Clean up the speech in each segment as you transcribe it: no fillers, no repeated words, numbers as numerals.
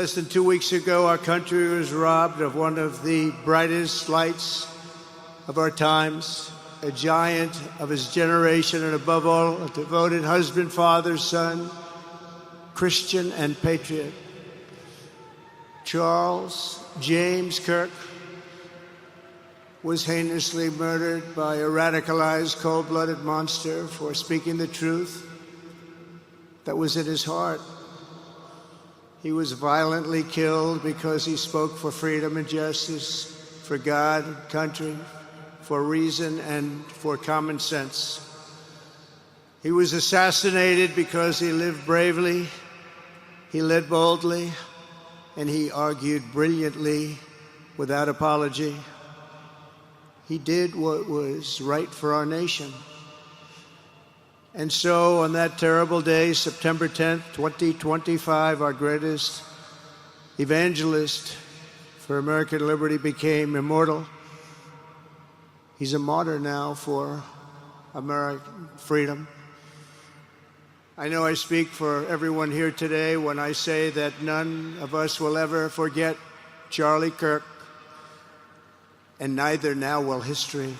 Less than 2 weeks ago, our country was robbed of one of the brightest lights of our times, a giant of his generation, and above all, a devoted husband, father, son, Christian, and patriot. Charles James Kirk was heinously murdered by a radicalized, cold-blooded monster for speaking the truth that was in his heart. He was violently killed because he spoke for freedom and justice, for God and country, for reason and for common sense. He was assassinated because he lived bravely, he led boldly, and he argued brilliantly without apology. He did what was right for our nation. And so on that terrible day, September 10th, 2025, our greatest evangelist for American liberty became immortal. He's a martyr now for American freedom. I know I speak for everyone here today when I say that none of us will ever forget Charlie Kirk, and neither now will history.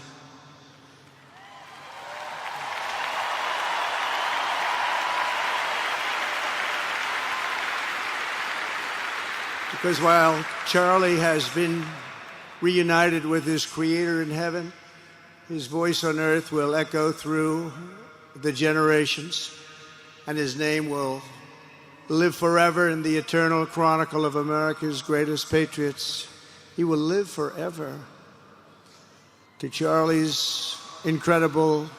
Because while Charlie has been reunited with his Creator in heaven, his voice on earth will echo through the generations, and his name will live forever in the eternal chronicle of America's greatest patriots. He will live forever. To Charlie's incredible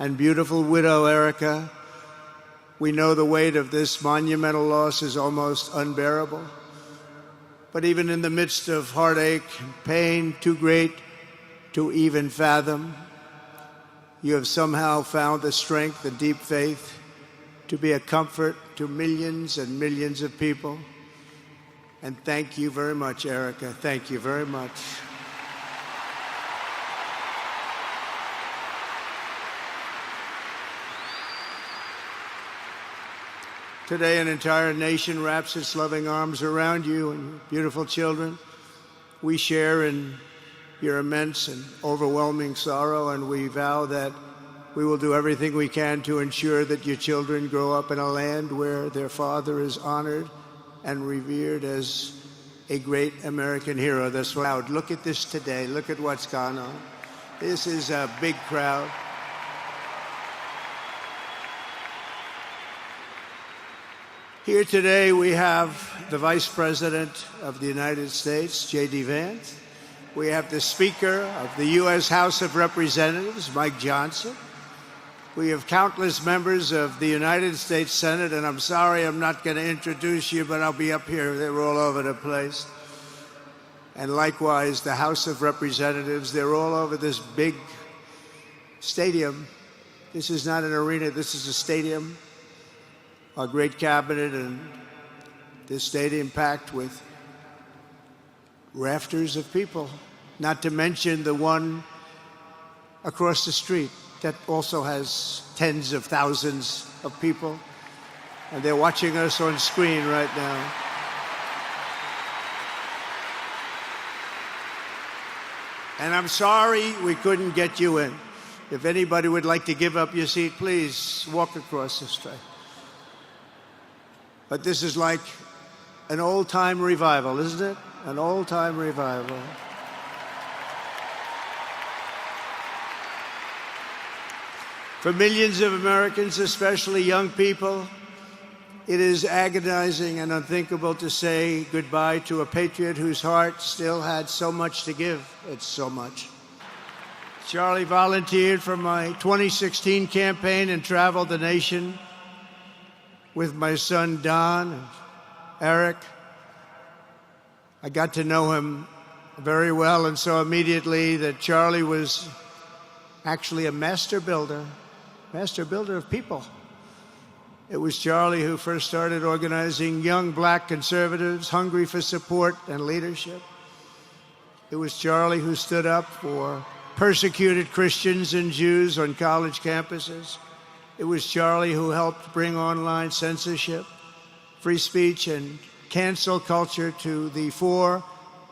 and beautiful widow, Erica, we know the weight of this monumental loss is almost unbearable. But even in the midst of heartache and pain too great to even fathom, you have somehow found the strength and deep faith to be a comfort to millions and millions of people. And thank you very much, Erica. Thank you very much. Today, an entire nation wraps its loving arms around you and your beautiful children. We share in your immense and overwhelming sorrow, and we vow that we will do everything we can to ensure that your children grow up in a land where their father is honored and revered as a great American hero. That's loud. Look at this today. Look at what's gone on. This is a big crowd. Here today we have the Vice President of the United States, J.D. Vance. We have the Speaker of the U.S. House of Representatives, Mike Johnson. We have countless members of the United States Senate, and I'm sorry I'm not going to introduce you, but I'll be up here. They're all over the place. And likewise, the House of Representatives, they're all over this big stadium. This is not an arena, this is a stadium. Our great cabinet and this stadium packed with rafters of people, not to mention the one across the street that also has tens of thousands of people, and they're watching us on screen right now. And I'm sorry we couldn't get you in. If anybody would like to give up your seat, please walk across this track. But this is like an old-time revival, isn't it? An old-time revival. For millions of Americans, especially young people, it is agonizing and unthinkable to say goodbye to a patriot whose heart still had so much to give. It's so much. Charlie volunteered for my 2016 campaign and traveled the nation with my son, Don, and Eric. I got to know him very well and saw immediately that Charlie was actually a master builder of people. It was Charlie who first started organizing young black conservatives hungry for support and leadership. It was Charlie who stood up for persecuted Christians and Jews on college campuses. It was Charlie who helped bring online censorship, free speech, and cancel culture to the fore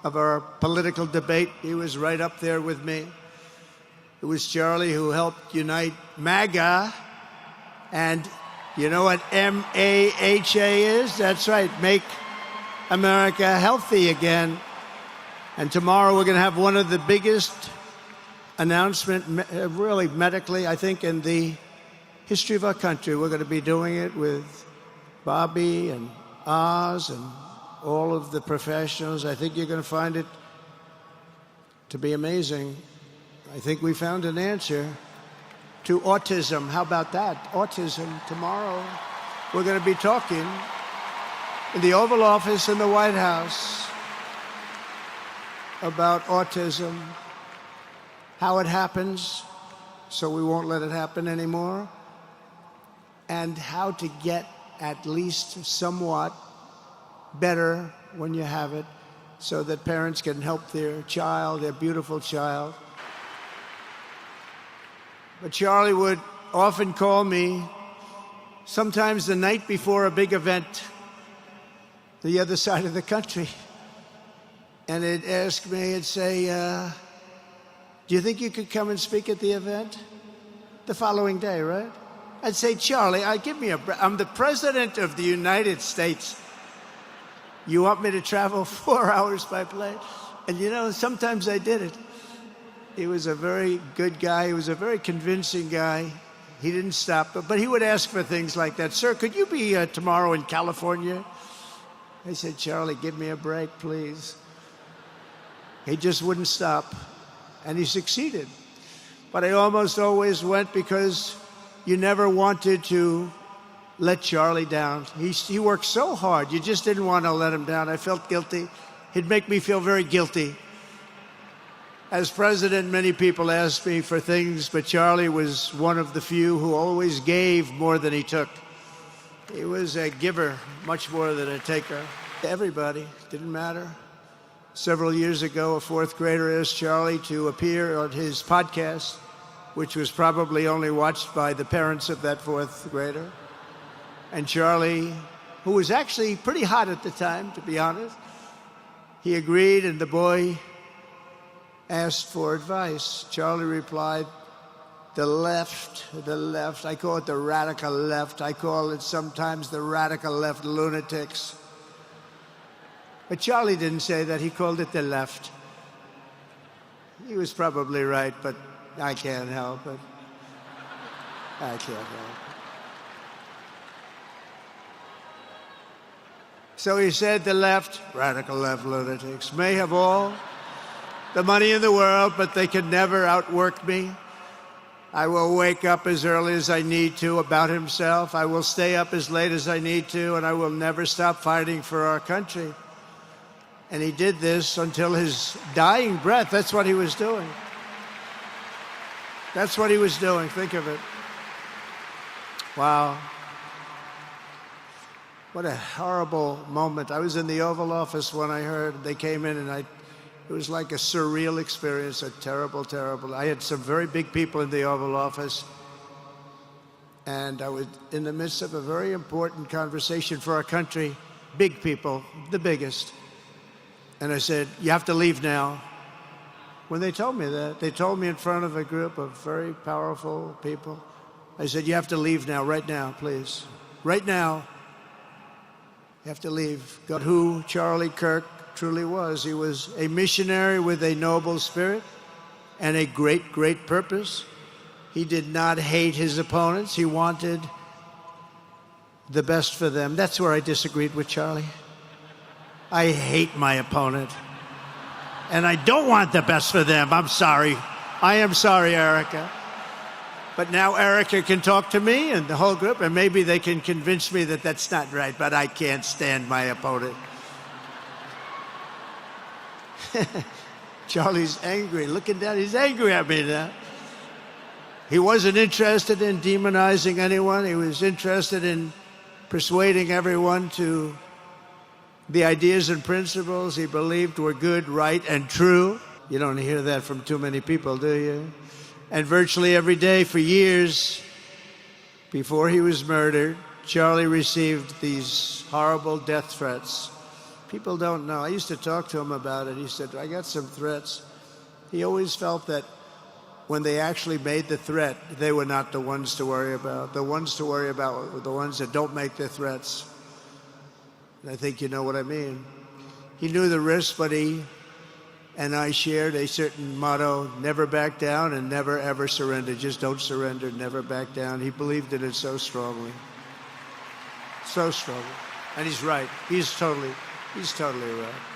of our political debate. He was right up there with me. It was Charlie who helped unite MAGA, and you know what M-A-H-A is? That's right, Make America Healthy Again. And tomorrow we're going to have one of the biggest announcements, really medically, I think, in the history of our country. We're going to be doing it with Bobby and Oz and all of the professionals. I think you're going to find it to be amazing. I think we found an answer to autism. How about that? Autism. Tomorrow we're going to be talking in the Oval Office in the White House about autism, how it happens, so we won't let it happen anymore, and how to get at least somewhat better when you have it, so that parents can help their child, their beautiful child. But Charlie would often call me, sometimes the night before a big event, the other side of the country, and he'd ask me, he'd say, do you think you could come and speak at the event? The following day, right? I'd say, Charlie, I'm the President of the United States. You want me to travel 4 hours by plane? And you know, sometimes I did it. He was a very good guy. He was a very convincing guy. He didn't stop, but he would ask for things like that. Sir, could you be tomorrow in California? I said, Charlie, give me a break, please. He just wouldn't stop, and he succeeded. But I almost always went because you never wanted to let Charlie down. He worked so hard. You just didn't want to let him down. I felt guilty. He'd make me feel very guilty. As president, many people asked me for things, but Charlie was one of the few who always gave more than he took. He was a giver, much more than a taker. Everybody, didn't matter. Several years ago, a fourth grader asked Charlie to appear on his podcast, which was probably only watched by the parents of that fourth grader. And Charlie, who was actually pretty hot at the time, to be honest, he agreed, and the boy asked for advice. Charlie replied, the left, I call it the radical left. I call it sometimes the radical left lunatics. But Charlie didn't say that. He called it the left. He was probably right, but I can't help it. I can't help it. So he said the left, radical left lunatics, may have all the money in the world, but they can never outwork me. I will wake up as early as I need to, about himself. I will stay up as late as I need to, and I will never stop fighting for our country. And he did this until his dying breath. That's what he was doing. That's what he was doing. Think of it. Wow. What a horrible moment. I was in the Oval Office when I heard they came in, and it was like a surreal experience, a terrible, terrible. I had some very big people in the Oval Office, and I was in the midst of a very important conversation for our country, big people, the biggest. And I said, you have to leave now. When they told me that, they told me in front of a group of very powerful people. I said, you have to leave now, right now, please. Right now, you have to leave. God, who Charlie Kirk truly was. He was a missionary with a noble spirit and a great, great purpose. He did not hate his opponents. He wanted the best for them. That's where I disagreed with Charlie. I hate my opponent, and I don't want the best for them. I'm sorry. I am sorry, Erica. But now Erica can talk to me and the whole group, and maybe they can convince me that that's not right, but I can't stand my opponent. Charlie's angry. Looking down, he's angry at me now. He wasn't interested in demonizing anyone. He was interested in persuading everyone to the ideas and principles he believed were good, right, and true. You don't hear that from too many people, do you? And virtually every day for years before he was murdered, Charlie received these horrible death threats. people don't know. I used to talk to him about it. He said, I got some threats. He always felt that when they actually made the threat, they were not the ones to worry about. The ones to worry about were the ones that don't make the threats. And I think you know what I mean. He knew the risk, but he and I shared a certain motto: never back down and never ever surrender. Just don't surrender, never back down. He believed in it so strongly. So strongly. And he's right. He's totally right.